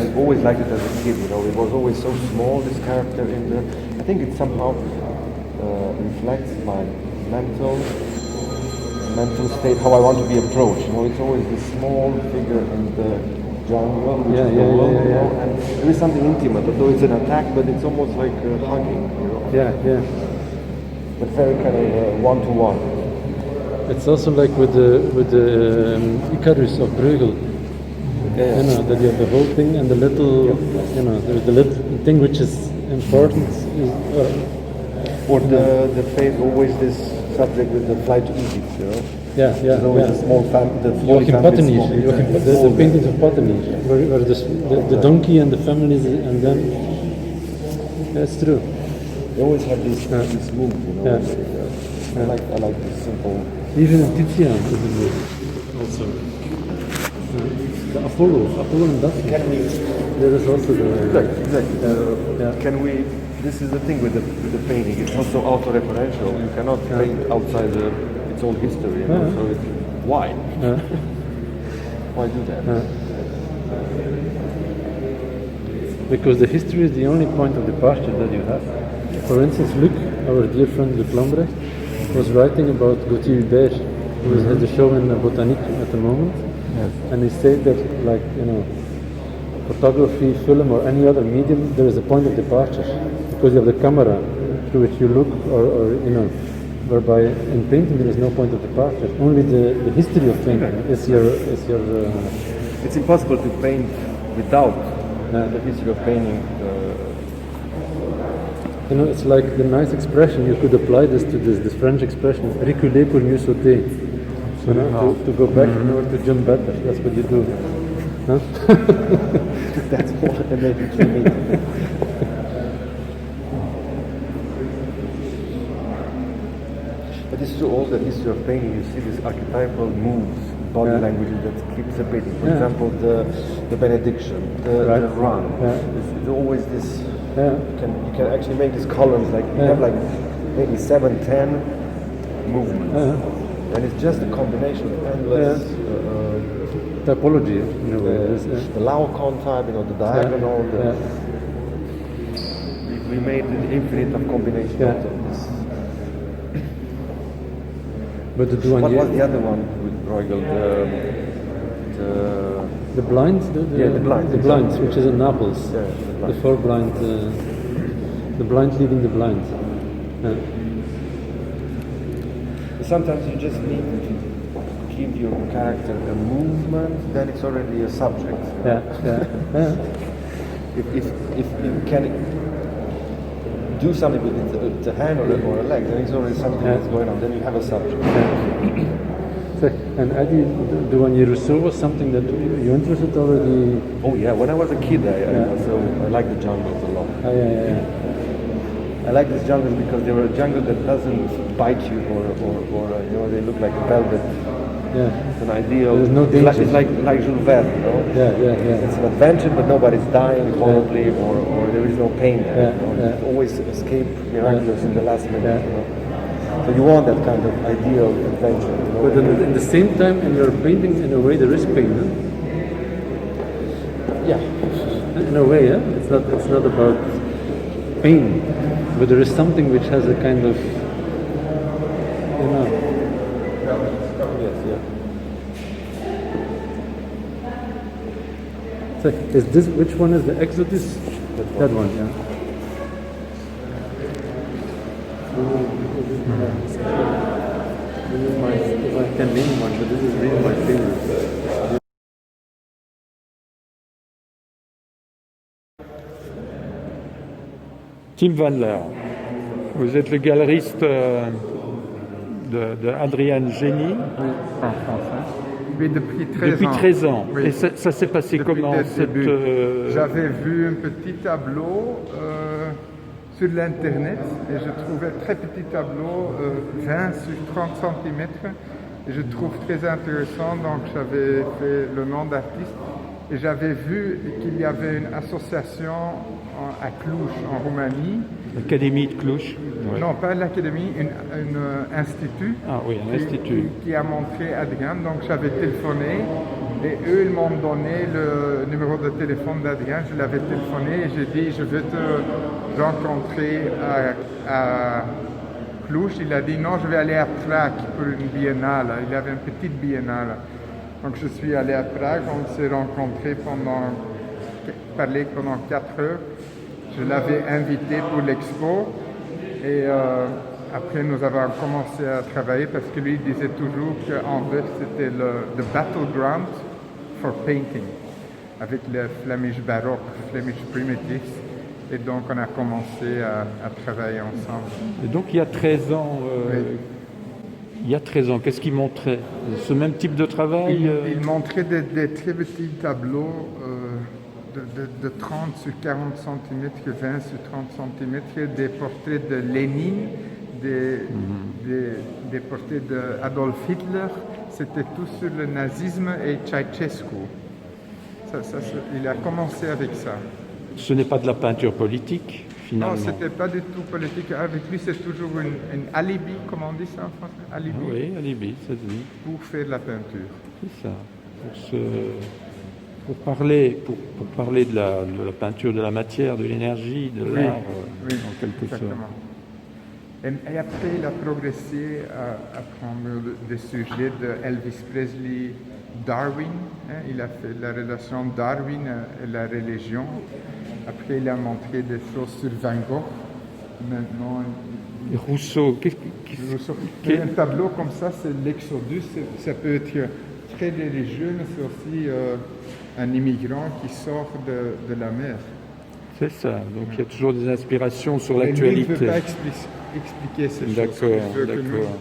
I always liked it as a kid. It was always so small. This character in the. I think it somehow reflects my mental state, how I want to be approached. It's always this small figure in the jungle, which is the world, and there is something intimate, although it's an attack, but it's almost like hugging, Yeah. But very kind of one-to-one. It's also like with the Icarus of Bruegel. That you have the whole thing and the little, the little thing which is important. Or the phase, always this subject with the flight to Egypt, There's always a small family. Joachim Pottenich, the paintings of Pottenich, where the donkey and the families, and then that's true. They always have this move, I like this simple. Even Titian is a move, also. The Apollo and Daphne. There is also the. Exactly. Can we? This is the thing with the painting. It's not so auto-referential. You cannot paint outside its own history. So why? Why do that? Because the history is the only point of departure that you have. For instance, Luc, our dear friend Luc Lambrecht, was writing about Gauthier Hubert, who has the show in Botanique at the moment. Yes. And he said that, photography, film, or any other medium, there is a point of departure because you have the camera through which you look, or whereby in painting there is no point of departure. Only the history of painting is your. It's impossible to paint without the history of painting. It's like the nice expression. You could apply this to this French expression, reculer pour mieux sauter. To go back in order to jump better. That's what you do. Huh? That's more than maybe to me. But it's true, all the history of painting, you see these archetypal moves, body language that keeps repeating. For example, the benediction, the run. It's always this. You can actually make these columns like you have like maybe 7-10 movements. And it's just a combination of endless typology, the Laocoon type, the diagonal. We made an infinite of combinations of this. But what was the other one with Bruegel? The blinds? The blinds. The blinds, which is in Naples. The four blind, the blind leading the blind. Sometimes you just need to give your character a movement, then it's already a subject. If you can do something with the hand or a leg, then it's already something that's going on. Then you have a subject. And Eddie, the one Rousseau was something that you interested already? Oh yeah, when I was a kid, I liked the jungles a lot. I like these jungles because they were a jungle that doesn't bite you or they look like velvet. It's an ideal. There's no danger. It's like Jules Verne, It's an adventure, but nobody's dying horribly or there is no pain there. You always escape miraculous in the last minute. So you want that kind of ideal adventure. But at the same time, in your painting, in a way, there is pain. In a way, It's not about pain, but there is something which has a kind of, So is this, which one is the Exodus? That one, If I can name one, but this is really my favorite. Tim Wandler, vous êtes le galeriste de Adrian Génie en français. Oui, depuis 13 ans. Depuis 13 ans. Oui. Et ça s'est passé Depuis comment le cette, début. J'avais vu un petit tableau sur l'internet et je trouvais très petit tableau, 20 sur 30 cm, et je trouve très intéressant, donc j'avais fait le nom d'artiste et j'avais vu qu'il y avait une association à Cluj en Roumanie. L'Académie de Cluj. Non, pas l'académie, un institut. Ah oui, un institut. Qui a montré Adrien, donc j'avais téléphoné Et eux, ils m'ont donné le numéro de téléphone d'Adrien. Je l'avais téléphoné et j'ai dit, je veux te rencontrer à Cluj. Il a dit, non, je vais aller à Prague pour une biennale. Il avait une petite biennale. Donc je suis allé à Prague, on s'est rencontrés parlé pendant 4 heures. Je l'avais invité pour l'expo et après nous avons commencé à travailler parce que lui disait toujours qu'Anvers c'était le battleground for painting avec le Flemish baroque, Flemish primitives. Et donc on a commencé à travailler ensemble. Et donc il y a 13 ans, qu'est-ce qu'il montrait? Ce même type de travail Il montrait des très petits tableaux de 30 sur 40 cm, 20 sur 30 cm, des portraits de Lénine, des portraits d'Adolf Hitler. C'était tout sur le nazisme et Ceausescu. Il a commencé avec ça. Ce n'est pas de la peinture politique, finalement. Non, c'était pas du tout politique. Avec lui, c'est toujours une alibi, comme on dit ça en français, alibi, Oui, alibi, ça se dit. pour faire de la peinture. C'est ça. Pour parler de la peinture, de la matière, de l'énergie, de l'art, en quelque exactement. sorte. Et après, il a progressé à prendre des sujets de Elvis Presley, Darwin. Il a fait la relation Darwin et la religion. Après, il a montré des choses sur Van Gogh. Maintenant, Et Rousseau, un tableau comme ça, c'est l'Exodus. Ça peut être très religieux, mais c'est aussi un immigrant qui sort de la mer. c'est ça. Donc il y a toujours des inspirations sur Et lui, il l'actualité. ne veut pas expliquer ces choses. D'accord, Il veut que nous, d'accord.